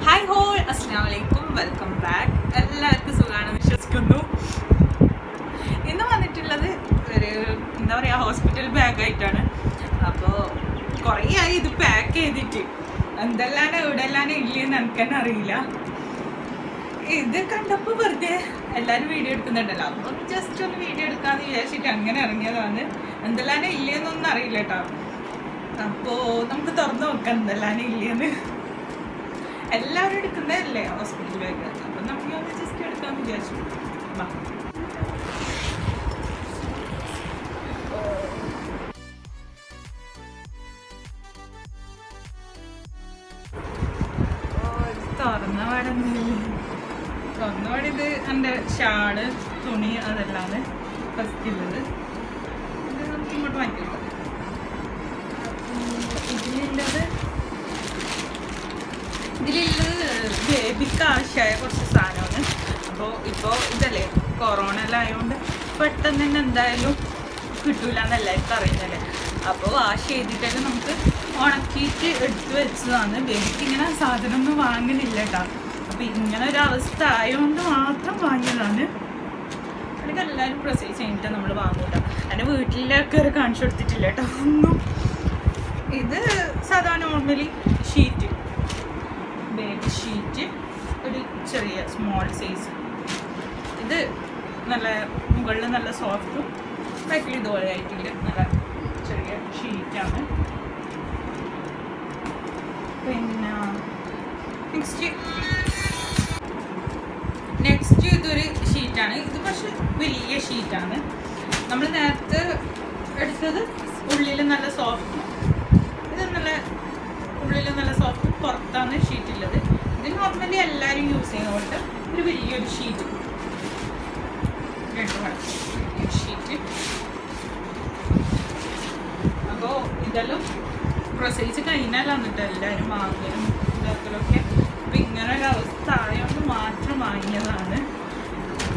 Hi whole, അസ്സലാമു അലൈക്കും, welcome back. എല്ലാവർക്കും സുഖമാണ് വിശ്വസിക്കുന്നു. ഇന്ന് വന്നിട്ടുള്ളത് ഒരു എന്താ പറയുക ഹോസ്പിറ്റൽ ബാഗായിട്ടാണ്. അപ്പോൾ കുറേ ആയി ഇത് പാക്ക് ചെയ്തിട്ട്, എന്തെല്ലാം എവിടെല്ലാം ഇല്ലെന്ന് എനിക്ക് തന്നെ അറിയില്ല. ഇത് കണ്ടപ്പോൾ വെറുതെ എല്ലാവരും വീഡിയോ എടുക്കുന്നുണ്ടല്ലോ, അപ്പോൾ ജസ്റ്റ് ഒന്ന് വീഡിയോ എടുക്കാമെന്ന് വിചാരിച്ചിട്ട് അങ്ങനെ ഇറങ്ങിയതാണ്. എന്തെല്ലാം ഇല്ലെന്നൊന്നും അറിയില്ല കേട്ടോ. അപ്പോൾ നമുക്ക് തുറന്നു നോക്കാം എന്തെല്ലാം ഇല്ലെന്ന്. എല്ലാവരും എടുക്കുന്നതല്ലേ ഹോസ്പിറ്റൽ ബാഗ്, അപ്പം നമുക്ക് ഒന്ന് ജസ്റ്റ് എടുക്കാമെന്ന് വിചാരിച്ചു. തുറന്നപാട് ഇത് എൻ്റെ ഷാള്, തുണി, അതെല്ലാം ഫസ്റ്റ് ഉള്ളത്. ഇത് നമുക്ക് ഇങ്ങോട്ട് മാറ്റിയിട്ടത്. ഇതിലുള്ളത് ബേബിക്ക് ആവശ്യമായ കുറച്ച് സാധനമാണ്. ഇപ്പോൾ ഇതല്ലേ കൊറോണ എല്ലാം ആയതുകൊണ്ട് പെട്ടെന്ന് തന്നെ എന്തായാലും കിട്ടൂല എന്നെല്ലാവർക്കും അറിയുന്നല്ലേ. അപ്പോൾ വാഷ് ചെയ്തിട്ടൊക്കെ നമുക്ക് ഉണക്കിയിട്ട് എടുത്ത് വെച്ചതാണ്. ബേബിക്ക് ഇങ്ങനെ സാധനമൊന്നും വാങ്ങുന്നില്ല കേട്ടോ. അപ്പോൾ ഇങ്ങനെ ഒരു അവസ്ഥ ആയതുകൊണ്ട് മാത്രം വാങ്ങിയതാണ്. അല്ലെങ്കിൽ എല്ലാവരും പ്രസവിച്ച് കഴിഞ്ഞിട്ട് നമ്മൾ വാങ്ങൂല. എൻ്റെ വീട്ടിലൊക്കെ ഒരു കാണിച്ചു കൊടുത്തിട്ടില്ല കേട്ടോ ഒന്നും. ഇത് സാധാരണ നോർമലി ഷീറ്റ്, ബേബി ഷീറ്റ്, ഒരു ചെറിയ സ്മോൾ സൈസ്. ഇത് നല്ല മുകളിൽ നല്ല സോഫ്റ്റും ബാക്കിൽ ഇതുപോലെ ആയിട്ടില്ല, നല്ല ചെറിയ ഷീറ്റാണ്. പിന്നെ നെക്സ്റ്റ് ഇതൊരു ഷീറ്റാണ്. ഇത് പക്ഷെ വലിയ ഷീറ്റാണ്. നമ്മൾ നേരത്തെ എടുത്തത് ഉള്ളിൽ നല്ല സോഫ്റ്റും, ഇത് നല്ല ഉള്ളിൽ നല്ല സോഫ്റ്റ്, പുറത്താണ് ഷീറ്റ് ഉള്ളത്. ഇത് നോർമലി എല്ലാവരും യൂസ് ചെയ്യുന്ന പോലത്തെ ഒരു വലിയൊരു ഷീറ്റ്, ഷീറ്റ്. അപ്പോൾ ഇതെല്ലാം പ്രസവിച്ച് കഴിഞ്ഞാൽ വന്നിട്ട് എല്ലാവരും വാങ്ങലും ഇതാക്കലൊക്കെ. അപ്പം ഇങ്ങനെ ഒരു അവസ്ഥ ആയതുകൊണ്ട് മാത്രം വാങ്ങിയതാണ്.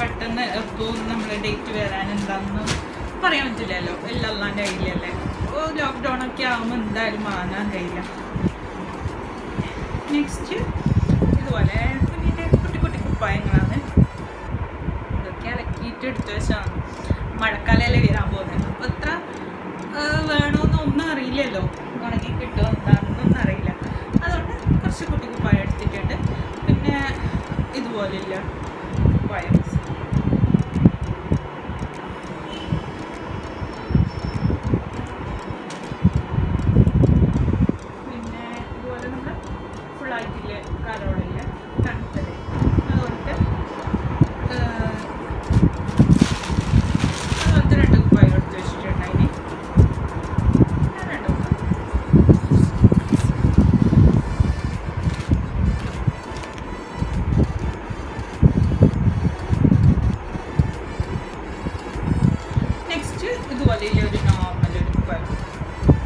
പെട്ടെന്ന് എപ്പോൾ നമ്മൾ ഡേറ്റ് വരാൻ എന്താണെന്ന് പറയാൻ പറ്റില്ലല്ലോ, എല്ലാം കയ്യിലല്ലേ. അപ്പോൾ ലോക്ക്ഡൗൺ ഒക്കെ ആകുമ്പോൾ എന്തായാലും വാങ്ങാൻ കഴിയില്ല. നെക്സ്റ്റ് ഇതുപോലെ കുഞ്ഞിൻ്റെ കുട്ടി കുട്ടി കുപ്പായങ്ങളാണ്. ഇതൊക്കെ അലക്കിയിട്ട് എടുത്ത് വെച്ചാണ്. മഴക്കാലമല്ലേ വരാൻ പോകുന്നത്. അപ്പോൾ എത്ര വേണമെന്ന് ഒന്നും അറിയില്ലല്ലോ, ഉണങ്ങി കിട്ടുമോ എന്താണെന്നൊന്നും അറിയില്ല. അതുകൊണ്ട് കുറച്ച് കുട്ടി കുപ്പായം എടുത്തിട്ടുണ്ട്. പിന്നെ ഇതുപോലെയില്ല കുപ്പായം. ഒരു നോർമൽ ഒരു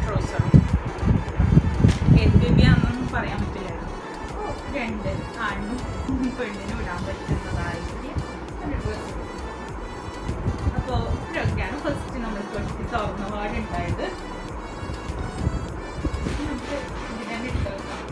ട്രൗസറും. ഏത് ബേബിയാണെന്നൊന്നും പറയാൻ പറ്റില്ല. രണ്ട് ആണിനും പെണ്ണിനും ഇടാൻ പറ്റുന്നതായിട്ട്. അപ്പോൾ ഇതൊക്കെയാണ് ഫസ്റ്റ് നമ്മൾ കുറച്ച് തുറന്ന പാടുണ്ടായത്. നമുക്ക് ഇതിനെ ഇട്ട് വെക്കാം.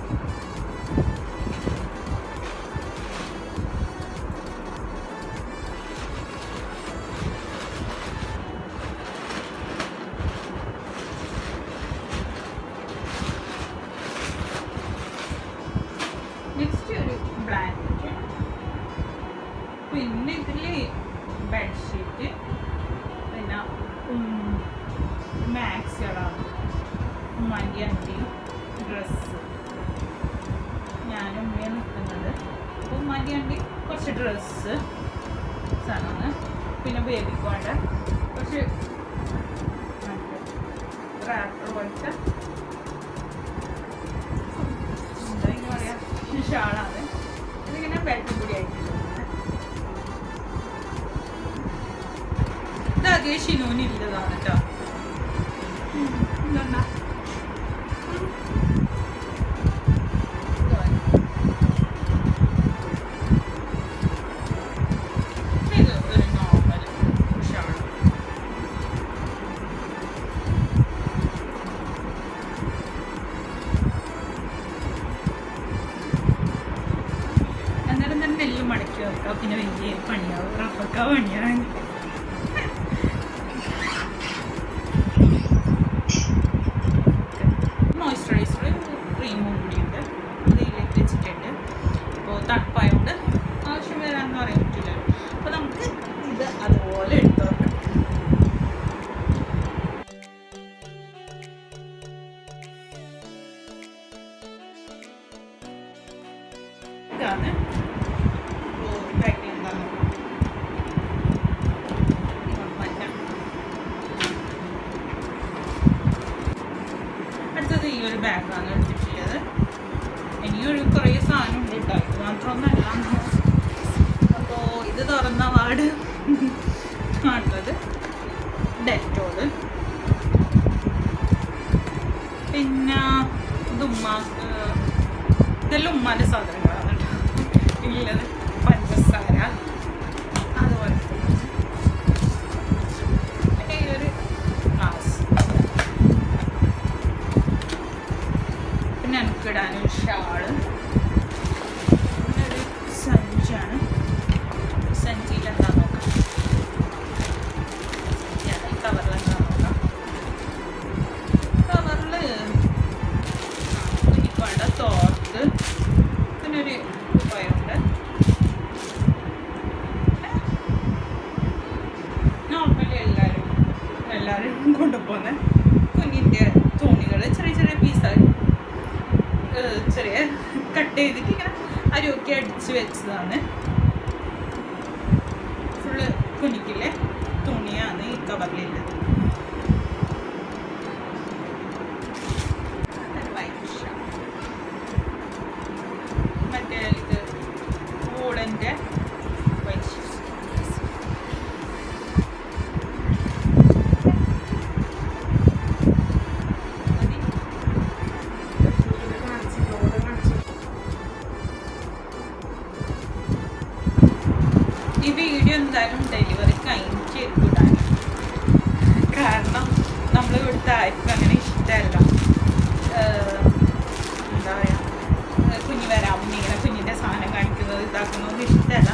നെക്സ്റ്റ് ഒരു ബ്ലാങ്കറ്റ്, പിന്നെ ഇതിൽ ബെഡ്ഷീറ്റ്, പിന്നെ മാക്സുകളാണ്, ഉമ്മാൻ്റെ ഡ്രസ്സ്. ഞാനും ഉമ്മയാണ് നിൽക്കുന്നത്. അപ്പോൾ ഉമ്മാൻ്റെ കുറച്ച് ഡ്രസ്സ് സാധനമാണ്. പിന്നെ ബേബിക്ക് വേണ്ട കുറച്ച് റാപ്പർ പോലത്തെ ഷാളാണ്. ഇതിങ്ങനെ ബെൽറ്റ് കൂടി ആയിട്ടില്ല. ഇത് അധികം ഷിനൂനില്ലതാണ് കേട്ടോ. ഇതെന്നാ ഇത് ഒരു നോർമൽ ഷാൾ. ആദ്യം തന്നെ നെല്ല് മടക്കി വെക്കാം, പിന്നെ വലിയ പണിയാവും, റഫക്ക പണിയാണ്. മോയ്സ്ചറൈസർ ക്രീമും കൂടിയുണ്ട്, അത് ഇതിലേക്ക് വെച്ചിട്ടുണ്ട്. ഇപ്പോൾ തണുപ്പായതുകൊണ്ട് ആവശ്യം വരാമെന്ന് പറയാൻ പറ്റില്ല. അപ്പോൾ നമുക്ക് ഇത് അതുപോലെ എടുത്ത് വെക്കാം. ഇതാണ് അടുത്തത് ഈ ഒരു ബാഗാണ് എടുത്തിട്ടുള്ളത്. ഇനിയൊരു കുറേ സാധനം ഉണ്ട് കേട്ടോ, ഇത് മാത്രമൊന്നുമല്ല. അപ്പോൾ ഇത് തുറന്ന പാട് കാണുന്നത് ഡെറ്റോള്, പിന്നെ ഇത് ഉമ്മാക്ക്, ഇതെല്ലാം ഉമ്മാൻ്റെ സാധനങ്ങളാണ് കേട്ടോ ഉള്ളത്. പഞ്ചസാര, അതുപോലെ പിന്നെ ഈ ഒരു ഗ്ലാസ്, പിന്നെ എനിക്കിടാനൊരു ഷാള്, പിന്നെ ഒരു സഞ്ചാണ്. സഞ്ചിയിൽ എന്താ നോക്കാം, ഈ കവറിലെന്താ നോക്കാം. കവറിൽ കുഞ്ഞിപ്പാണ്ട തോർത്ത്, പിന്നെ ഒരു ഉപ്പായുണ്ട്. നോർമലി എല്ലാവരും കൊണ്ടുപോകുന്ന കുഞ്ഞിൻ്റെ തുണികൾ, ചെറിയ ചെറിയ പീസായി ചെറിയ കട്ട് ചെയ്തിട്ട് ഇങ്ങനെ അരിയൊക്കെ അടിച്ച് വെച്ചതാണ്. ഫുള്ള് കുഞ്ഞിക്കിലെ തുണിയാണ് ഈ കവറിലുള്ളത്. മറ്റേ ഇത് വൂളൻ്റെ വൈറ്റ് ഷീറ്റ്. ഈ വീഡിയോ എന്തായാലും ഡെലിവറി കഴിഞ്ഞിട്ട് ഇടാൻ, കാരണം നമ്മൾ ഇവിടുത്തെ ആർക്കും അങ്ങനെ ഇഷ്ടമല്ല. എന്താ പറയുക, കുഞ്ഞ് വരാൻ ഇങ്ങനെ കുഞ്ഞിൻ്റെ സാധനം കാണിക്കുന്നത് ഇതാക്കുന്നതൊന്നും ഇഷ്ടമല്ല.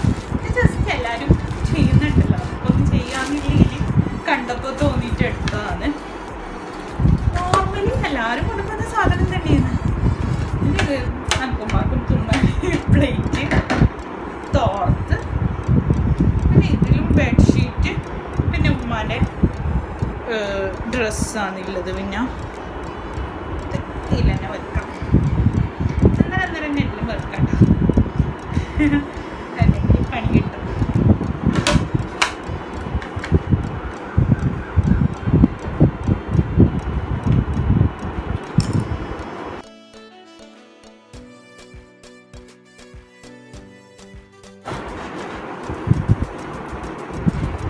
ജസ്റ്റ് എല്ലാവരും ചെയ്യുന്നുണ്ടല്ലോ, അതൊന്നും ചെയ്യാമെന്നില്ലെങ്കിൽ കണ്ടപ്പോൾ തോന്നിയിട്ട് എടുത്തതാണ്. നോർമലി എല്ലാവരും കൊണ്ടുപോകുന്ന സാധനം തന്നെയാണ്. ഇത് അൻകുമാർക്കും തുന്നാൻ പ്ലേറ്റ്, തോർത്ത്, പിന്നെ ഇതിലും ബെഡ്ഷീറ്റ്, പിന്നെ ഉമ്മാൻ്റെ ഡ്രസ്സാണുള്ളത്. പിന്നെ ഇതിൽ തന്നെ വെക്കാം, അന്നേരം എല്ലാം വെക്കണ്ട, അല്ലെങ്കിൽ പണി കിട്ടും.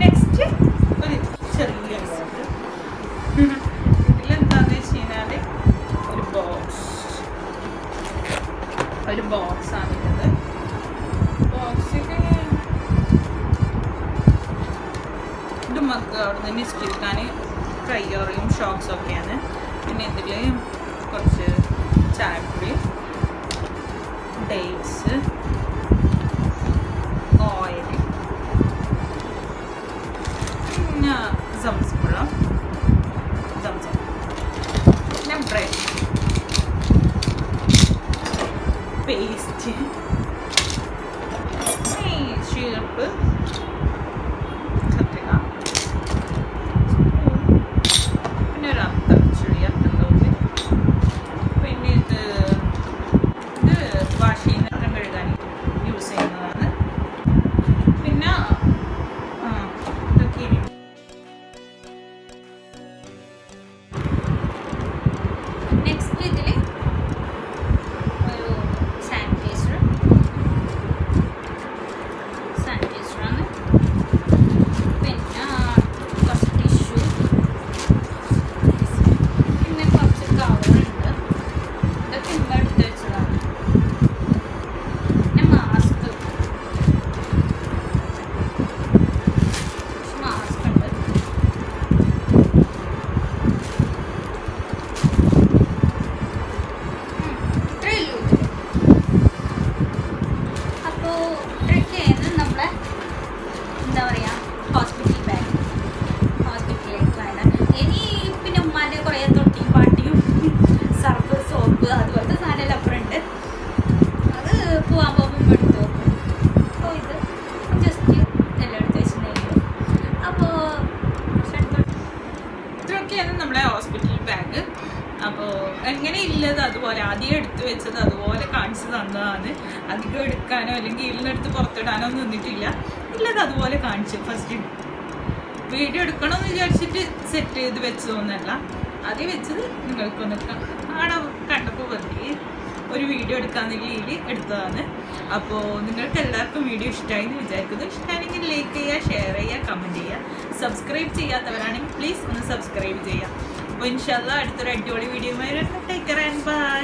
നെക്സ്റ്റ് ഒരു ചെറിയ ബോക്സ്. ഇതിലെന്താണെന്ന് വെച്ച് കഴിഞ്ഞാൽ ഒരു ബോക്സാണുള്ളത്. ബോക്സിൽ ഇത് നമുക്ക് അവിടെ നിന്ന് നിശ്ചയിക്കാൻ കയ്യോറയും ഷോക്സും ഒക്കെയാണ്. പിന്നെ ഇതിൽ കുറച്ച് ചായപ്പൊടി, ഡേറ്റ്സ്, ഓയിൽ, പിന്നെ സംസം, പിന്നെ ബ്രെഡ്, പേസ്റ്റ്, ചീർപ്പ്, കത്രിക, പിന്നെ ഒരു ചെറിയ അത്തന്തോല്, പിന്നെ ഇത് വാഷ് ചെയ്യുന്ന കഴുകാൻ യൂസ് ചെയ്യുന്നതാണ്. പിന്നെ ഇതൊക്കെ നെക്സ്റ്റ് ഇതിൽ ഒരു സാനിറ്റൈസറാണ്. നമ്മളെ എന്താ പറയുക ഹോസ്പിറ്റൽ ബാഗ്. ഹോസ്പിറ്റലിലേക്കാണ് ഇനി പിന്നെ ഉമ്മാൻ്റെ കുറേ തൊട്ടിയും പാട്ടിയും സർഫ് സോപ്പ് അതുപോലത്തെ സാധനമെല്ലാം അപ്പുറം ഉണ്ട്. അത് പോകാൻ പോകുമ്പോൾ എടുത്ത് വെക്കും. അപ്പോൾ ഇത് ജസ്റ്റ് എല്ലാം എടുത്ത് വെച്ചിട്ടുണ്ടായിരുന്നു. അപ്പോൾ ഇത്രയൊക്കെയാണ് നമ്മളെ ഹോസ്പിറ്റൽ ബാഗ്. അപ്പോൾ എങ്ങനെ ഇല്ലത് അതുപോലെ ആദ്യം എടുത്തു വെച്ചത് അതുപോലെ കാണിച്ചു തന്നതാണ്. അധികം എടുക്കാനോ അല്ലെങ്കിൽ ഇതിനെടുത്ത് പുറത്തിടാനോ നിന്നിട്ടില്ല. ഇല്ലത് അതുപോലെ കാണിച്ചു. ഫസ്റ്റ് വീഡിയോ എടുക്കണമെന്ന് വിചാരിച്ചിട്ട് സെറ്റ് ചെയ്ത് വെച്ചതൊന്നല്ല, ആദ്യം വെച്ചത് നിങ്ങൾക്കൊന്ന് കാണാൻ കണ്ടപ്പോൾ വെറുതെ ഒരു വീഡിയോ എടുക്കാമെന്ന രീതിയിൽ എടുത്തതാണ്. അപ്പോൾ നിങ്ങൾക്ക് എല്ലാവർക്കും വീഡിയോ ഇഷ്ടമായി എന്ന് വിചാരിക്കുന്നു. ഇഷ്ടമാണെങ്കിൽ ലൈക്ക് ചെയ്യുക, ഷെയർ ചെയ്യുക, കമൻറ്റ് ചെയ്യുക. സബ്സ്ക്രൈബ് ചെയ്യാത്തവരാണെങ്കിൽ പ്ലീസ് ഒന്ന് സബ്സ്ക്രൈബ് ചെയ്യുക. അപ്പോൾ ഇൻഷാല്ലാ അടുത്തൊരു അടിപൊളി വീഡിയോ ആയിട്ട് ടേക്ക് കെയർ ആൻഡ് ബൈ.